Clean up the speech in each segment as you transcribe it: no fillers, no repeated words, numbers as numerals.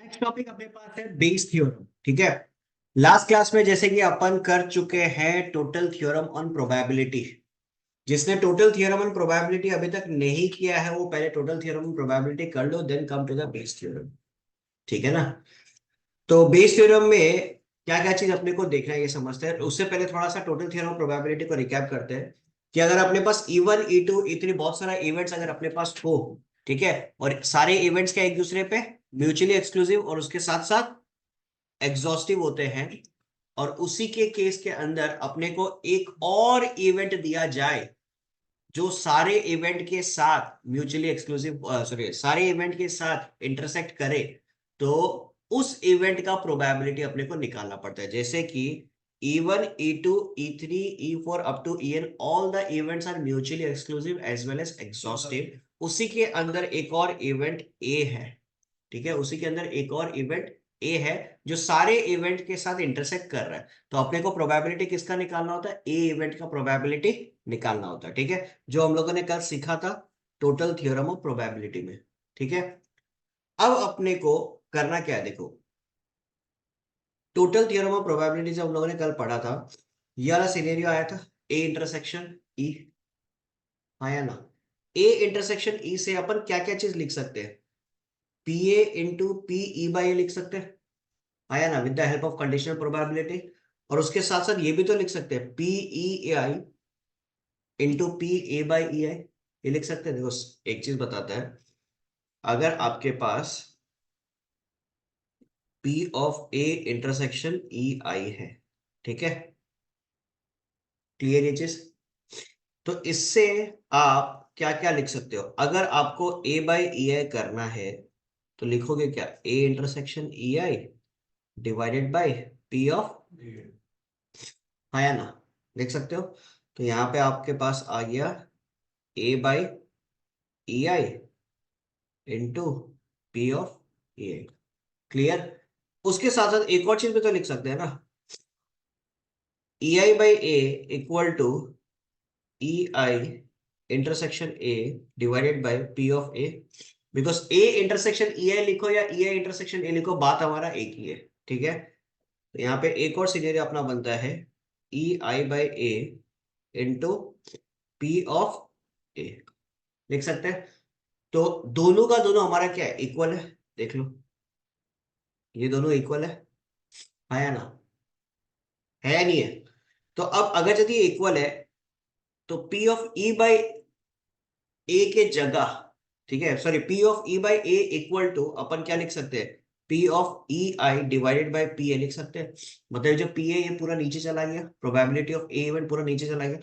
Next topic अपने पास है base theorem. ठीक है। लास्ट क्लास में जैसे कि अपन कर चुके हैं टोटल थ्योरम ऑन प्रोबेबिलिटी। जिसने टोटल थ्योरम ऑन प्रोबेबिलिटी अभी तक नहीं किया है वो पहले टोटल थ्योरम ऑन प्रोबेबिलिटी कर लो, then come to the Bayes theorem. ठीक है ना। तो बेस थ्योरम में क्या क्या चीज अपने को देखना है ये समझते हैं। उससे पहले थोड़ा सा टोटल थ्योरम ऑफ प्रोबेबिलिटी को रिकैप करते हैं कि अगर अपने पास E1 E2 E3 बहुत सारा इवेंट्स अगर अपने पास हो, ठीक है, और सारे इवेंट्स क्या एक दूसरे पे म्यूचुअली एक्सक्लूसिव और उसके साथ साथ एग्जॉस्टिव होते हैं, और उसी के केस के अंदर अपने को एक और इवेंट दिया जाए जो सारे इवेंट के साथ म्यूचुअली एक्सक्लूसिव, सॉरी, सारे इवेंट के साथ इंटरसेक्ट करे, तो उस इवेंट का प्रोबेबिलिटी अपने को निकालना पड़ता है। जैसे कि E1 E2 E3 E4 up to En all the events are mutually exclusive as well as exhaustive. उसी के अंदर एक और इवेंट ए है। ठीक है, उसी के अंदर एक और इवेंट ए है जो सारे इवेंट के साथ इंटरसेक्ट कर रहा है। तो अपने को प्रोबेबिलिटी किसका निकालना होता है? ए इवेंट का प्रोबेबिलिटी निकालना होता है। ठीक है, जो हम लोगों ने कल सीखा था टोटल थ्योरम ऑफ प्रोबेबिलिटी में। ठीक है, अब अपने को करना क्या है, देखो। टोटल थ्योरम ऑफ प्रोबेबिलिटी जब हम लोगों ने कल पढ़ा था, ये वाला सिनेरियो आया था, ए इंटरसेक्शन ई, आया ना। ए इंटरसेक्शन ई से अपन क्या क्या चीज लिख सकते हैं? P A into P E by A लिख सकते हैं, आया ना, with the help of conditional probability. और उसके साथ साथ ये भी तो लिख सकते हैं P E I into P A by E I, ये लिख सकते हैं। देखो, एक चीज बताता है, अगर आपके पास P of A intersection E I है, ठीक है, क्लियर ये चीज? तो इससे आप क्या क्या लिख सकते हो? अगर आपको ए बाई ई आई करना है तो लिखोगे क्या? ए intersection E I divided by P of, आया ना, देख सकते हो। तो यहाँ पे आपके पास आ गया A by E I into P of A I, clear? उसके साथ साथ एक और चीज भी तो लिख सकते हैं ना, E I by A equal to E I intersection A divided by P of A. Because A intersection E I लिखो या ई आई इंटरसेक्शन ए लिखो, बात हमारा एक ही है। ठीक है, तो यहाँ पे एक और सिनेरियो अपना बनता है, E I by A into P of A, लिख सकते हैं। तो दोनों का दोनों हमारा क्या है? इक्वल है, देख लो, ये दोनों इक्वल है या ना, है या नहीं है? तो अब अगर यदि इक्वल है तो P of E by A के जगह, ठीक है, sorry, P of E by A equal to अपन क्या लिख सकते हैं? P of E I divided by P A लिख सकते हैं। मतलब जो पी ए ये पूरा नीचे चला गया, प्रोबेबिलिटी ऑफ ए इवेंट पूरा नीचे चला गया।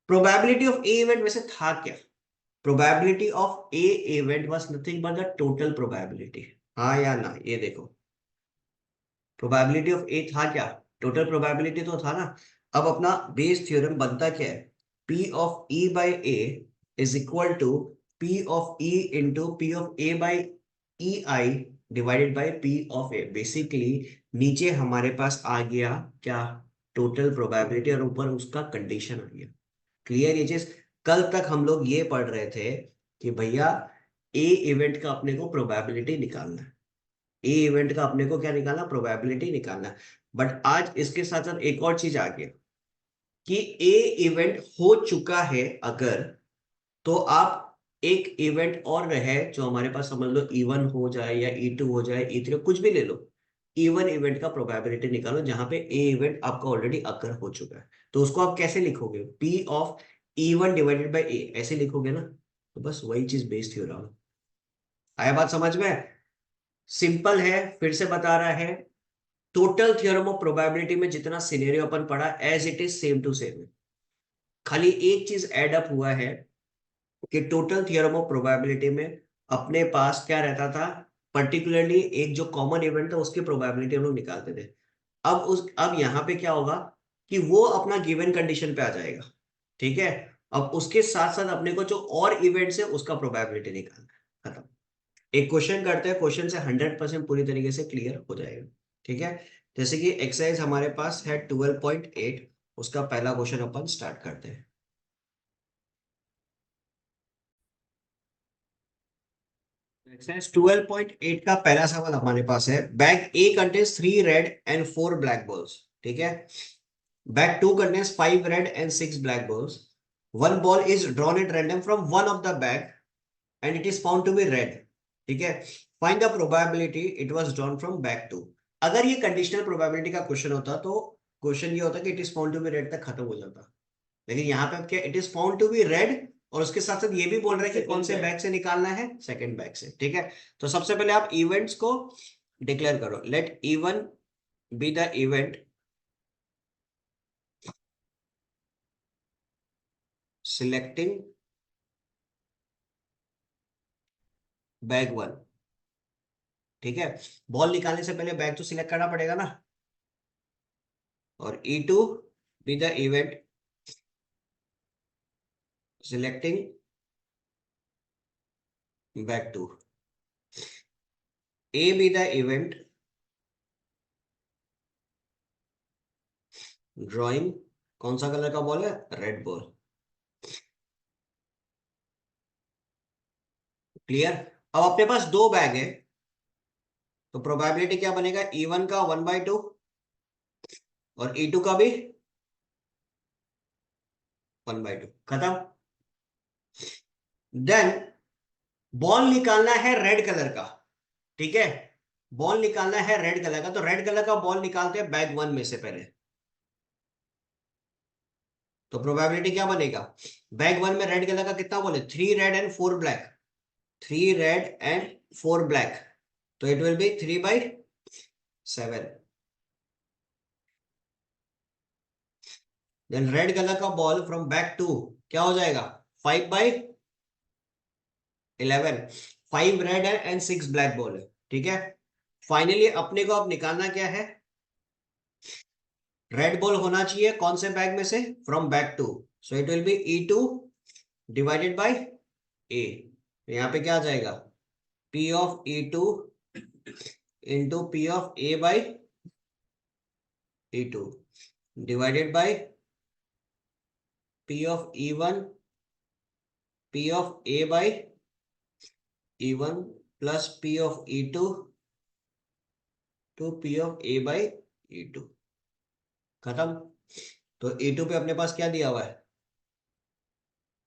प्रोबेबिलिटी ऑफ ए इवेंट वैसे था क्या? Probability of A event was nothing but the total probability, हाँ या ना, ये देखो, प्रोबेबिलिटी ऑफ ए था क्या? टोटल प्रोबेबिलिटी तो था ना। अब अपना बेस थ्योरम बनता क्या है? P of E by A is equal to P of E into P of A by E I divided by P of A. Basically नीचे हमारे पास आ गया क्या? टोटल प्रोबेबिलिटी, और ऊपर उसका कंडीशन आ गया। क्लियर ये चीज? कल तक हम लोग ये पढ़ रहे थे कि भैया ए इवेंट का अपने को प्रोबेबिलिटी निकालना है, ए इवेंट का अपने को क्या निकालना? प्रोबेबिलिटी निकालना। बट आज इसके साथ साथ एक और चीज आ गया कि ए इवेंट हो चुका है अगर, तो आप एक इवेंट और रहे जो हमारे पास, समझ लो E1 हो जाए या E2 हो जाए, E3 कुछ भी ले लो, E1 इवेंट का प्रोबेबिलिटी निकालो जहां पे ए इवेंट आपका ऑलरेडी अकर हो चुका है। तो उसको आप कैसे लिखोगे? P of E1 divided by A, ऐसे लिखोगे ना। तो बस वही चीज बेस थ्योरम। आया बात समझ में? सिंपल है, फिर से बता रहा है, टोटल थ्योरम ऑफ प्रोबेबिलिटी में जितना सिनेरियो अपन पढ़ा as it is same to same है। खाली एक चीज एड अप हुआ है कि टोटल थ्योरम ऑफ प्रोबेबिलिटी में अपने पास क्या रहता था? पर्टिकुलरली एक जो कॉमन इवेंट था उसकी प्रोबेबिलिटी हम लोग निकालते थे। अब यहाँ पे क्या होगा कि वो अपना गिवन कंडीशन पे आ जाएगा। ठीक है, अब उसके साथ साथ अपने को जो और इवेंट्स है उसका प्रोबेबिलिटी निकालना है। खत्म। एक क्वेश्चन करते हैं, क्वेश्चन से 100% पूरी तरीके से क्लियर हो जाएगा। ठीक है, जैसे कि एक्सरसाइज हमारे पास है 12.8, उसका पहला क्वेश्चन अपन स्टार्ट करते हैं। एक्सरसाइज 12.8 का पहला सवाल हमारे पास है, bag A contains 3 red and 4 black balls. ठीक है, bag 2 contains 5 red and 6 black balls. One ball is drawn at random from one of the bag and it is found to be red. ठीक है, find the probability it was drawn from bag 2। अगर ये conditional probability का question होता तो question ये होता कि it is found to be red तक खत्म हो जाता, लेकिन यहाँ पे क्या, it is found to be red और उसके साथ साथ ये भी बोल रहा है कि कौन से बैग से निकालना है, सेकंड बैग से। ठीक है, तो सबसे पहले आप इवेंट्स को डिक्लेयर करो। Let E1 be the event selecting bag 1। ठीक है, बॉल निकालने से पहले बैग तो सिलेक्ट करना पड़ेगा ना। और E2 B the event selecting bag 2। A B the event drawing, कौन सा कलर का बॉल है, रेड बॉल। क्लियर। अब अपने पास दो बैग है, तो प्रोबेबिलिटी क्या बनेगा, E1 का 1/2 और E2 का भी 1/2। खत्म। देन बॉल निकालना है रेड कलर का। ठीक है, बॉल निकालना है रेड कलर का, तो रेड कलर का बॉल निकालते हैं बैग 1 में से पहले। तो प्रोबेबिलिटी क्या बनेगा, बैग 1 में रेड कलर का कितना बॉल है, 3 red and 4 black. 3 red and 4 black, तो it will be 3/7। Then red colour का बॉल फ्रॉम बैक 2 क्या हो जाएगा, 5/11। 5 रेड है एंड 6 ब्लैक बॉल है। ठीक है, फाइनली अपने को अब निकालना क्या है, रेड बॉल होना चाहिए कौन से बैग में से, from back 2। So it will be E2 divided by A। यहाँ पे क्या आ जाएगा, P of E2 into P of A by E2 divided by P of E1 P of A by E1 plus P of E2 to P of A by E2। खत्म। तो E2 पे अपने पास क्या दिया हुआ है,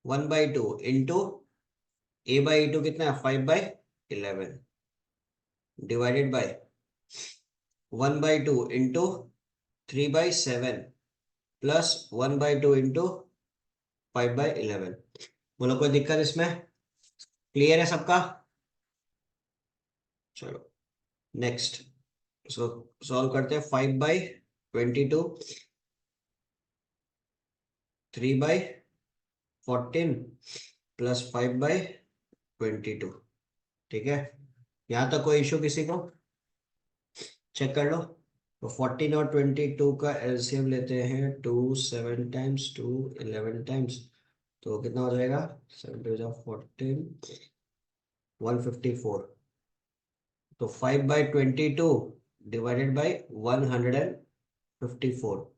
1/2 इंटू A बाई E2 कितना है, 5/11 divided by 1/2 into 3/7 plus 1/2 into 5/11। बोलो कोई दिक्कत इसमें, क्लियर है सबका। चलो नेक्स्ट, सो सॉल्व करते हैं। 5/22 3/14 प्लस 5/22। ठीक है, यहां तक कोई इशू किसी को, चेक कर लो। तो 14 और 22 का एलसीएम लेते हैं, 2 7 टाइम्स 2 11 टाइम्स, तो कितना हो जाएगा, 7 2 14 154। तो 5/22 डिवाइडेड बाई 154।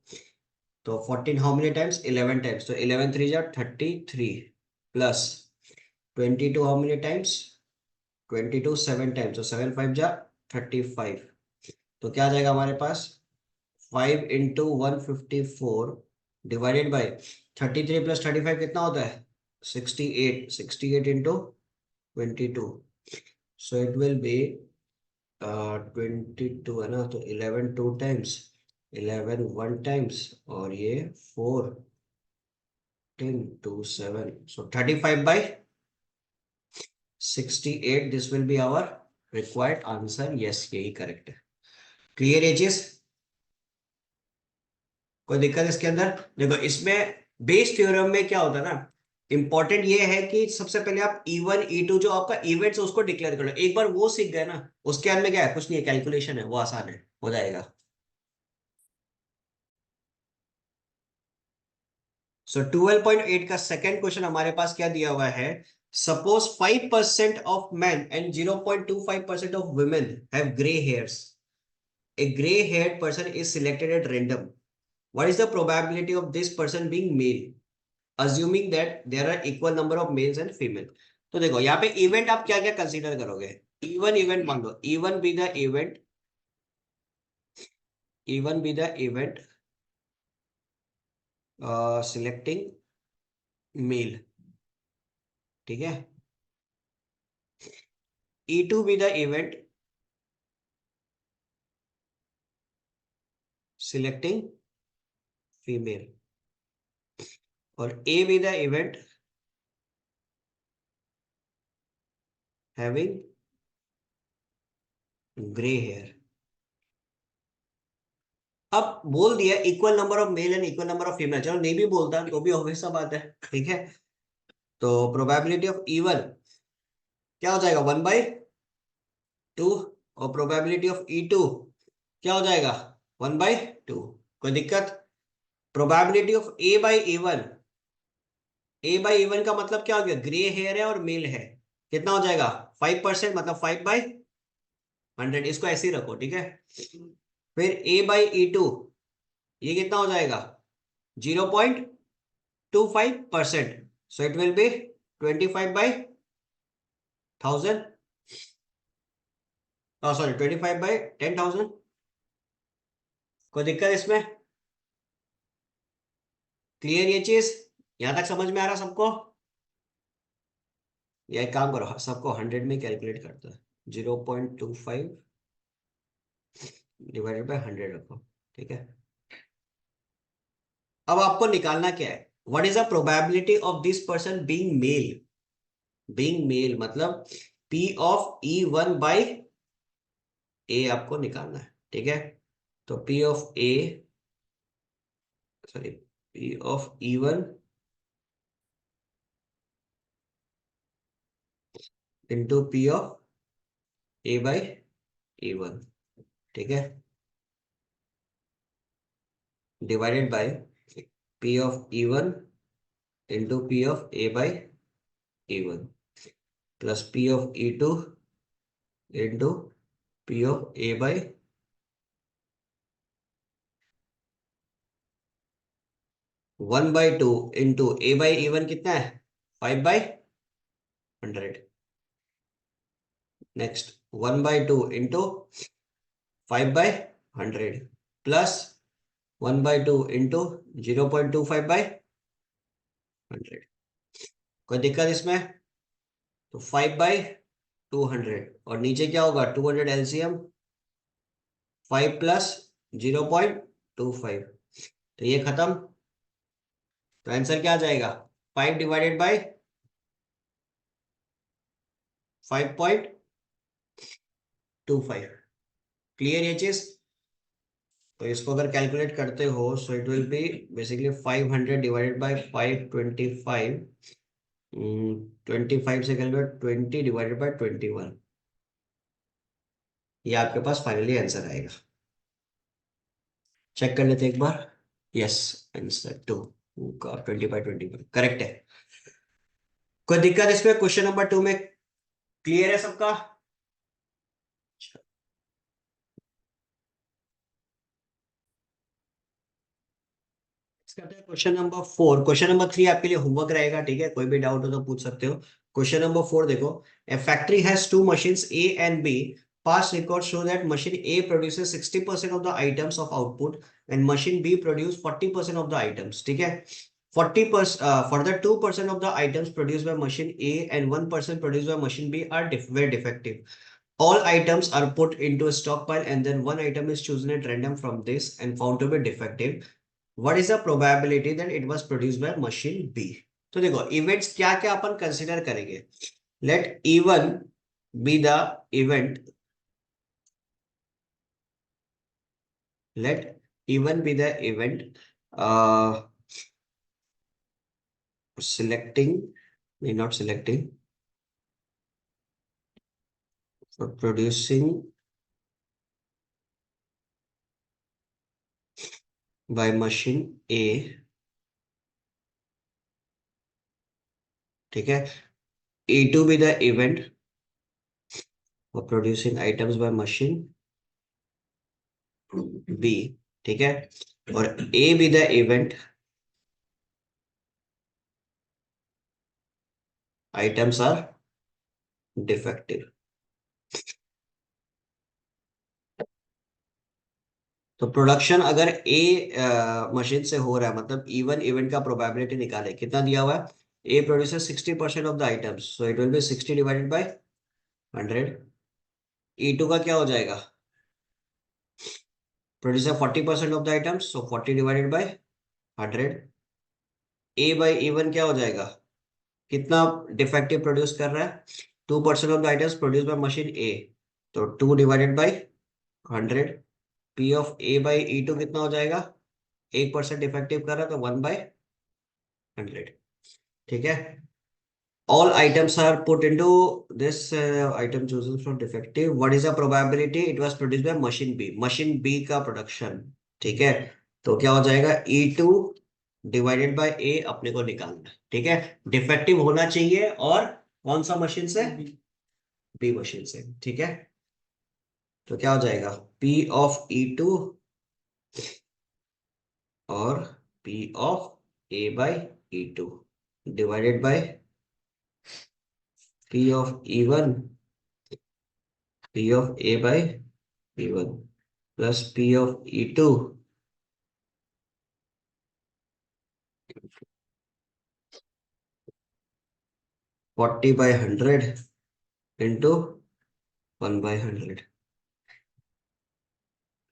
तो 14 हाउ मेनी टाइम्स, 11 टाइम्स, तो 11 3 जा 33 plus 22 how many times, 22 7 times, तो 7 5 जा 35। तो क्या आ जाएगा हमारे पास, 5 इंटू 154 डिवाइडेड बाई 33 प्लस 35 कितना होता है, 68। 68 into 22, so it will B 22 है ना, तो 11 2 टाइम्स, 11 1 टाइम्स, और ये 4 10 2 7, so 35/68। This will be our required answer. Yes, यही करेक्ट है। क्लियर एजेस, कोई दिक्कत इसके अंदर। देखो इसमें बेस थ्योरम में क्या होता है ना, इंपॉर्टेंट ये है कि सबसे पहले आप E1 E2 जो आपका इवेंट्स है उसको डिक्लेयर कर लो। एक बार वो सीख गए ना, उसके बाद में क्या है, कुछ नहीं है, कैलकुलेशन है, वो आसान है, हो जाएगा। सो 12.8 का सेकंड क्वेश्चन हमारे पास क्या दिया हुआ है, suppose 5% of man and 0.25% of women have grey hairs. A grey haired person is selected at random, what is the probability of this person being male assuming that there are equal number of males and female। तो देखो यहाँ पे event आप क्या क्या consider करोगे। E one event मान लो, E one be the event, E one be the event selecting male, ठीक है। E two be the event selecting female, और A be the event having grey hair. अब बोल दिया equal number of male and equal number of female, चलो नहीं भी बोलता तो भी ऑब्वियस सा बात है, ठीक है। तो प्रोबेबिलिटी ऑफ इवन क्या हो जाएगा, 1/2, और प्रोबेबिलिटी ऑफ E2 क्या हो जाएगा, 1/2। कोई दिक्कत। प्रोबेबिलिटी ऑफ A/E1 का मतलब क्या हो गया, ग्रे हेयर है और मेल है, कितना हो जाएगा 5%, मतलब 5/100, इसको ऐसे ही रखो, ठीक है। फिर A/E2 ये कितना हो जाएगा, 0.25%, सो इट विल बी 25/1000, सॉरी 25/10,000। कोई दिक्कत इसमें, क्लियर ये चीज, यहां तक समझ में आ रहा सबको। या एक काम करो, सबको 100 में कैलकुलेट करता है, 0.25 डिवाइडेड बाय 100 रखो, ठीक है। अब आपको निकालना क्या है, what is the probability of this person being male, being male मतलब P/E1 आपको निकालना है, ठीक है। तो P/E1 इंटू P/A/E1, ठीक है, divided by P/E1 into P/A/E1 plus P/E2 into P/A/, 1/2 into A/E1 कितना है, 5/100। Next 1/2 into 5/100 plus 1/2 into 0.25/100। कोई दिक्कत इसमें। तो 5/200 और नीचे क्या होगा, 200 एलसीएम, 5 प्लस 0.25, तो ये खत्म। तो आंसर क्या आ जाएगा, 5/5.25। क्लियर ये चीज। तो इसको अगर कैलकुलेट करते हो, सो it will B basically 500 divided by 525, 25 से कैलकुलेट 20 डिवाइडेड बाय 21, ये आपके पास फाइनली आंसर आएगा। चेक कर लेते हैं एक बार। यस, आंसर 2 का 20/21 करेक्ट है। कोई दिक्कत इसमें, क्वेश्चन नंबर 2 में क्लियर है सबका। क्वेश्चन नंबर 4, क्वेश्चन नंबर 3 आपके लिए होमवर्क रहेगा, ठीक है, कोई भी डाउट हो तो पूछ सकते हो। क्वेश्चन नंबर 4 देखो, a factory has two machines A and B, past records show that machine A produces 60% of the items of output and machine B produce 40% of the items, ठीक है। 40%, further 2% of the items produced by machine A and 1% produced by machine B are were defective. All items are put into a stockpile and then one item is chosen at random from this and found to be defective. What is the probability that it was produced by machine B? तो देखो events क्या क्या अपन consider करेंगे। Let E1 be the event, let E1 be the event selecting, not selecting, for producing by machine A, ठीक है। E2 be the event for producing items by machine B, ठीक है। और A be the event items are defective. तो production अगर ए machine से हो रहा है, मतलब इवन इवेंट का प्रोबेबिलिटी निकाले, कितना दिया हुआ है, A produces 60% of the items, so it will be 60 divided by 100। E two का क्या हो जाएगा, producer 40% of the items, so 40 divided by 100। A by A one क्या हो जाएगा, कितना डिफेक्टिव प्रोड्यूस कर रहा है, 2% of the items produce by machine A, तो 2 divided by 100। P of A by E two कितना हो जाएगा, 1% डिफेक्टिव कर रहा है तो 1/100। ठीक है। All items are put into this item chosen from defective. What is the probability? It was produced by machine B. Machine B का प्रोडक्शन। ठीक है। तो क्या हो जाएगा, E2 डिवाइडेड बाय A अपने को निकालना है। ठीक है। डिफेक्टिव होना चाहिए, और कौन सा मशीन से, बी मशीन से। ठीक है। तो क्या हो जाएगा, P ऑफ E2 और P of A by E2 divided by P of E1, P of A by P1 plus P of E2 40/100 into 1/100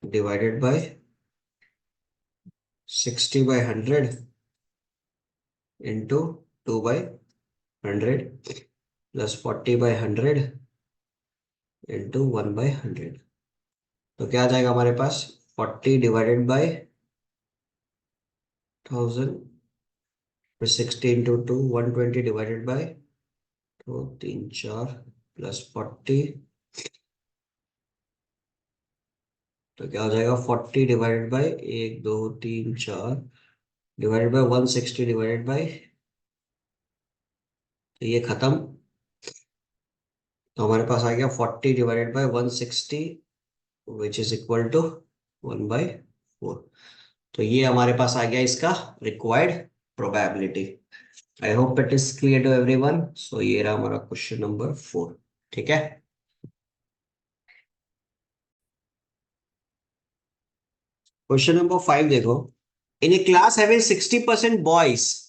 divided by 60/100 into 2/100 plus 40/100 into 1/100। तो क्या आ जाएगा हमारे पास, 40 डिवाइडेड बाय 1000, फिर 60 इंटू 2, 120 डिवाइडेड बाय 2 3 4 प्लस 40, तो क्या हो जाएगा, 40 divided by 1 2 3 4 divided by 160 divided by, तो ये खत्म। तो हमारे पास आ गया 40 divided by 160 which is equal to 1/4। तो ये हमारे पास आ गया इसका required probability. I hope it is clear to everyone. So ये रहा हमारा क्वेश्चन नंबर 4। ठीक है। क्वेश्चन नंबर 5 देखो। In a class having 60% boys,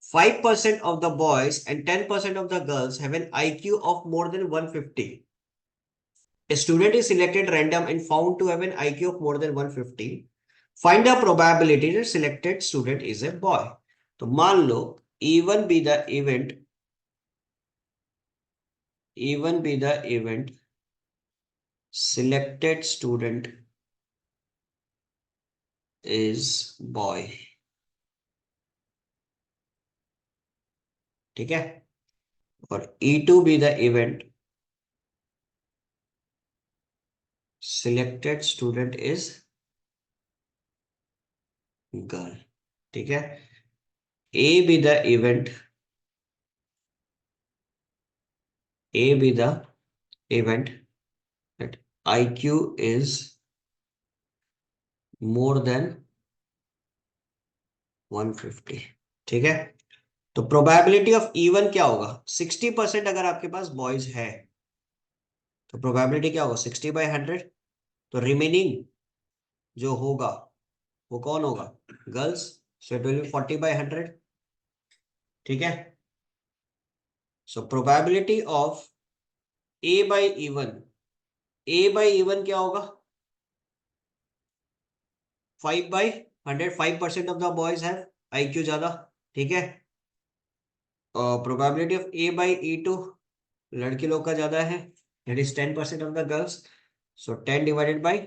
5% of the boys and 10% of the girls have an IQ of more than 150. A student is selected random and found to have an IQ of more than 150. Find the probability that selected student is a boy. तो मान लो even be the event selected student is boy। ठीक है। और E2 be the event selected student is girl। ठीक है। A be the event that IQ is more than 150। ठीक है। तो प्रोबेबिलिटी ऑफ इवन क्या होगा, 60% अगर आपके पास बॉयज है तो प्रोबेबिलिटी क्या होगा, 60/100। तो रिमेनिंग जो होगा वो कौन होगा, girls, so it will B 40/100। ठीक है। So probability of A by E one क्या होगा, 5/100। 5% of the boys have IQ ज्यादा। ठीक है। प्रोबेबिलिटी ऑफ A/E2, लड़की लोग का ज्यादा है, that is 10% of the girls, so 10 divided by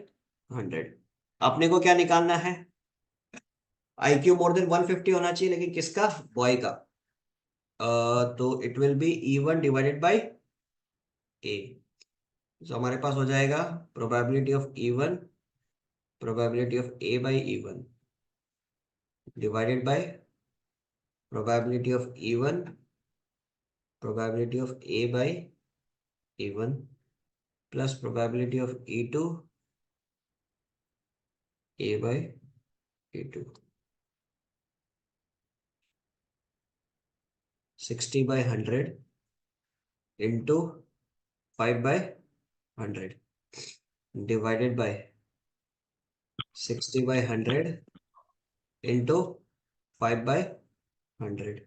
100। अपने को क्या निकालना है, IQ मोर देन 150 होना चाहिए, लेकिन किसका, बॉय का। तो it will B E1 divided by A। तो हमारे पास हो जाएगा probability of A/E1 divided by probability of A/E1 plus probability of A/E2। 60/100 into 5/100 divided by 60/100 into 5/100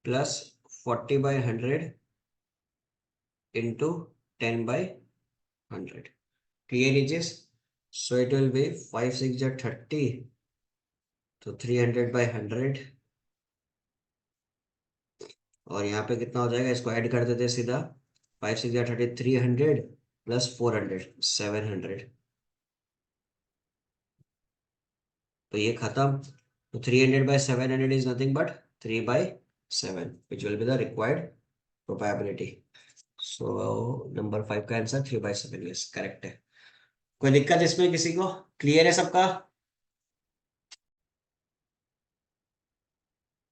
plus 40/100 into 10/100. Clear edges? So it will be 5 6 are 30. तो 300/100 और यहाँ पे कितना हो जाएगा, इसको ऐड कर देते हैं सीधा. 5 6 are 30, 300 प्लस 400 700. तो ये खत्म. तो 300/700 is nothing but 3/7 which will be the required probability. So number 5 का आंसर 3/7 yes करेक्ट है. कोई दिक्कत इसमें किसी को? क्लियर है सबका?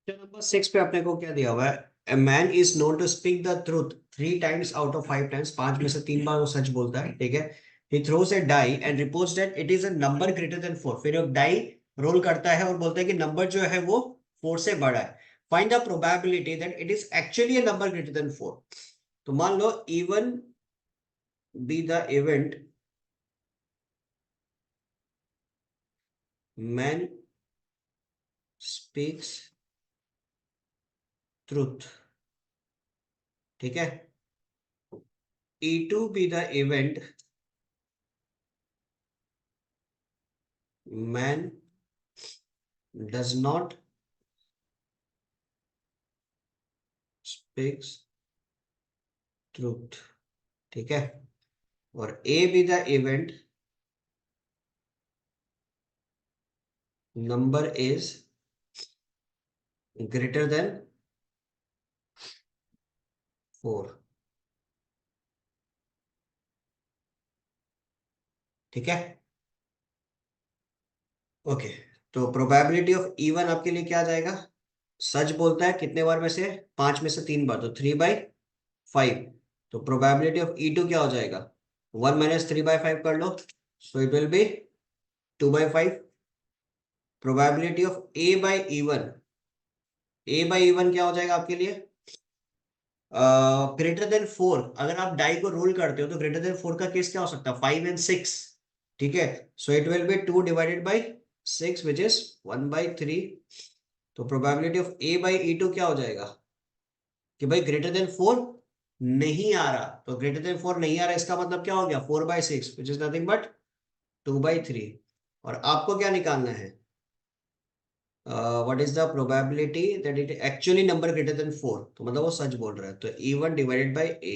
नंबर 6 पे अपने को क्या दिया हुआ है? A man is known to speak the truth 3 times out of 5 times. 5 में से 3 बार वो सच बोलता है, ठीक है. He throws a die and reports that it is a number greater than 4. फिर वो डाई रोल करता है और बोलता है कि नंबर जो है वो 4 से बड़ा है. Find the probability that it is actually a number greater than 4. तो मान लो even be the event man speaks truth, ठीक है. E2 be the event man does not speaks truth, ठीक है. और A be the event number is greater than 4, ठीक है. Okay. तो प्रोबेबिलिटी ऑफ E1 आपके लिए क्या आ जाएगा? सच बोलता है कितने बार में से? 5 में से 3 बार, तो 3/5. तो प्रोबेबिलिटी ऑफ E2 क्या हो जाएगा? 1 माइनस 3/5 कर लो. So it will be 2/5. Probability of A/E1 क्या हो जाएगा आपके लिए? Greater than 4. अगर आप डाई को रोल करते हो तो ग्रेटर देन 4 का केस क्या हो सकता है? 5 एंड 6, ठीक है. सो it will B 2 divided by 6 which is 1/3. तो प्रोबेबिलिटी ऑफ A/E2 क्या हो जाएगा कि भाई ग्रेटर देन 4 नहीं आ रहा. तो ग्रेटर देन 4 नहीं आ रहा, इसका मतलब क्या हो गया? 4/6 विच इज नथिंग बट 2/3. और आपको क्या निकालना है? What is the probability that it actually number greater than 4. तो मतलब वो सच बोल रहा है. तो E1 divided by A,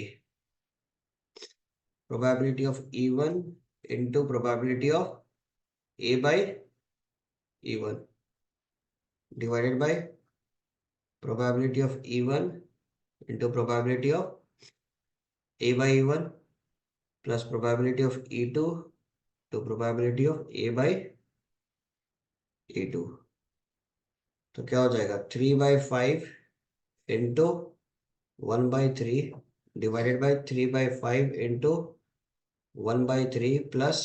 probability of E1 into probability of A/E1 divided by probability of E1 into probability of A/E1 plus probability of E2 to probability of A/E2. तो क्या हो जाएगा? 3/5 into 1/3 divided by 3/5 into 1/3 plus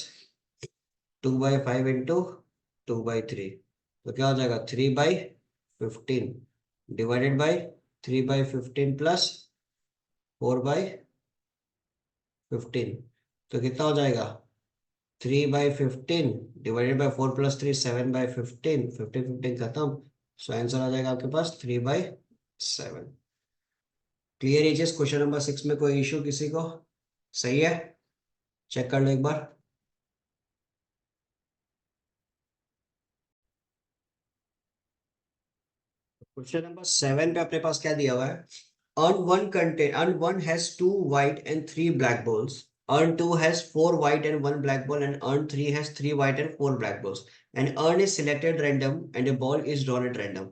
2/5 into 2/3. तो क्या हो जाएगा? 3/15 divided by 3/15 plus 4/15. तो कितना हो जाएगा? 3/15 डिवाइडेड बाई 4 प्लस 3 7/15. 15 खत्म. सो आंसर आ जाएगा आपके पास 3/7. क्लियर एजेस? क्वेश्चन नंबर 6 में कोई इश्यू किसी को? सही है, चेक कर लो एक बार. क्वेश्चन नंबर 7 पे अपने पास क्या दिया हुआ है? Urn 1 has 2 white and 3 black balls. Urn 2 has 4 white and 1 black ball, and urn 3 has 3 white and 4 black balls. And urn is selected random and a ball is drawn at random.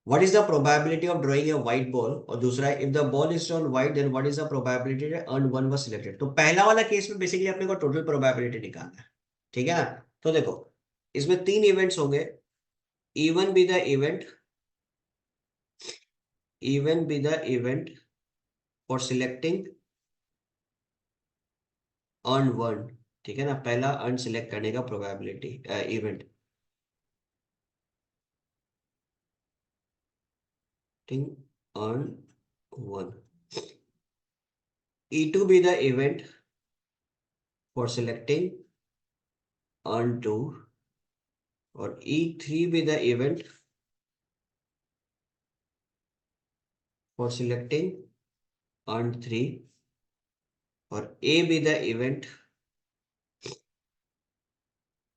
What is the probability of drawing a white ball? और दूसरा है, if the ball is drawn white, then what is the probability that urn 1 was selected? तो पहला वाला case में basically अपने को total probability निकालना है, ठीक है ना. तो देखो, इसमें 3 इवेंट्स होंगे. even be the event even be the event for selecting earn 1, ठीक है ना. पहला अर्न सिलेक्ट करने का probability event earn 1. E2 be the event for selecting earn 2 और E3 be the event for selecting earn 3 और A be the event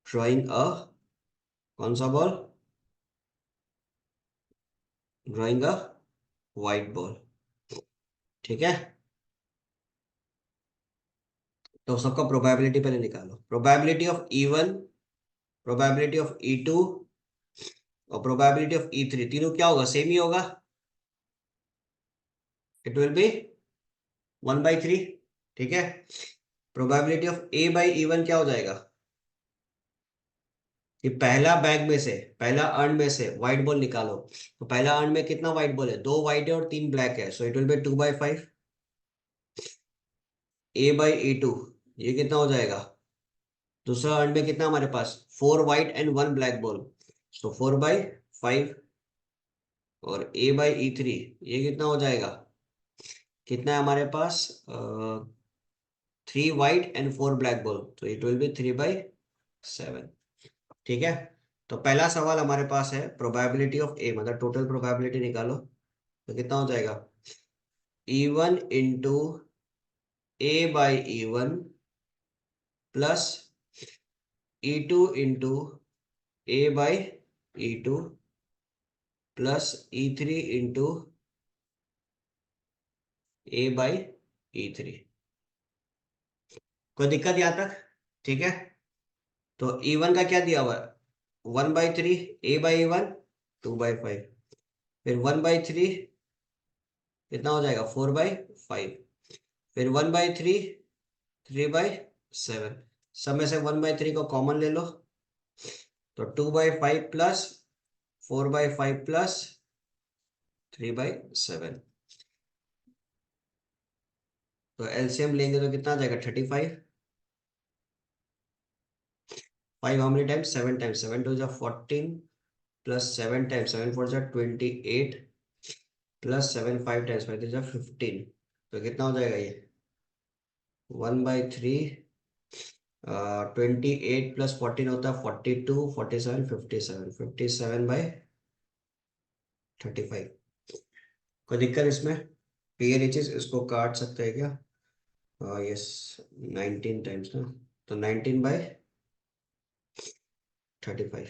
drawing a कौन सा ball, drawing a white ball. ठीक है, तो सबका प्रोबेबिलिटी पहले निकालो। Probability of E1, probability of E2 और प्रोबेबिलिटी ऑफ E3 तीनों क्या होगा, सेम ही होगा। It will B 1/3। ठीक है, probability of A by E1 क्या हो जाएगा कि पहला बैग में से, पहला अर्न में से व्हाइट बॉल निकालो। तो पहला अर्न में कितना व्हाइट बॉल है, 2 व्हाइट है और 3 ब्लैक है, सो it will be 2/5। A by E2 ये कितना हो जाएगा, दूसरा अर्न में कितना हमारे पास 4 व्हाइट एंड 1 ब्लैक बॉल, सो 4/5। और A बाई E3 ये कितना हो जाएगा, कितना है हमारे पास 3 व्हाइट एंड 4 ब्लैक बॉल, तो इट विल बी 3/7। ठीक है, तो पहला सवाल हमारे पास है प्रोबेबिलिटी ऑफ ए, मतलब टोटल प्रोबेबिलिटी निकालो। तो कितना हो जाएगा, E1 into A by E1 plus E2 into A by E2 plus E3 into A by E3। कोई दिक्कत यहाँ तक? ठीक है, तो E1 का क्या दिया हुआ है 1/3, ए बाई E1 2/5, फिर 1/3 कितना हो जाएगा 4/5, फिर 1/3 3/7। सब में से 1/3 को कॉमन ले लो, तो 2/5 प्लस 4/5 प्लस 3/7, तो एलसीएम लेंगे तो कितना आ जाएगा 35। 5 how many times, 7 times, 7 two जा 14 प्लस 7 टाइम्स 7 4 जा 28 प्लस 7 5 टाइम्स 5 जा 15, तो कितना हो जाएगा ये 1/3। 28 प्लस 14 होता है 42 47 57 57/35। कोई दिक्कत इसमें, क्लियर ये चीज, इसको काट सकते हैं क्या, यस 19 टाइम्स ना, तो 19/35।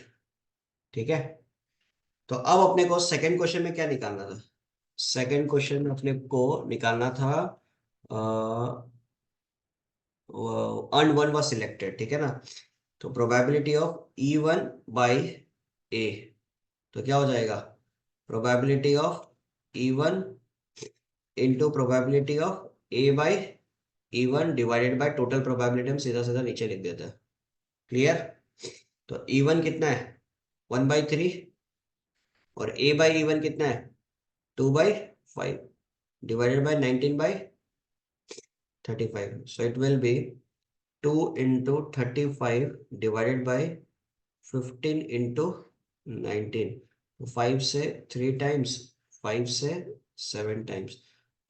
ठीक है, तो अब अपने को सेकंड क्वेश्चन में क्या निकालना था, सेकंड क्वेश्चन में अपने को निकालना था अर्न वन वॉज सिलेक्टेड। ठीक है ना, तो प्रोबेबिलिटी ऑफ E1 बाई ए, तो क्या हो जाएगा probability of E1 into probability of A by E1 divided by total probability, हम सीधा सीधा नीचे लिख देते हैं। क्लियर, तो E1 कितना है 1/3 और ए बाई E1 कितना है 2/5 divided by 19/35, so it will B 2 into 35 divided by 15 into 19, तो 5 से 3 टाइम्स 5 से 7 टाइम्स,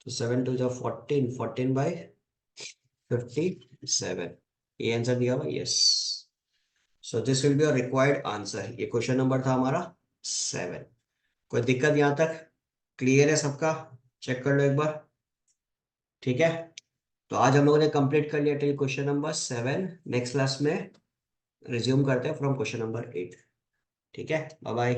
तो 7 टू जा 14 14/57, ये आंसर दिया हुआ yes. So this will be your required answer. ये क्वेश्चन नंबर था हमारा 7। कोई दिक्कत यहाँ तक, क्लियर है सबका, चेक कर लो एक बार। ठीक है, तो आज हम लोगों ने कंप्लीट कर लिया till question number 7। Next class में रिज्यूम करते हैं फ्रॉम क्वेश्चन नंबर 8। ठीक है, बाय बाय।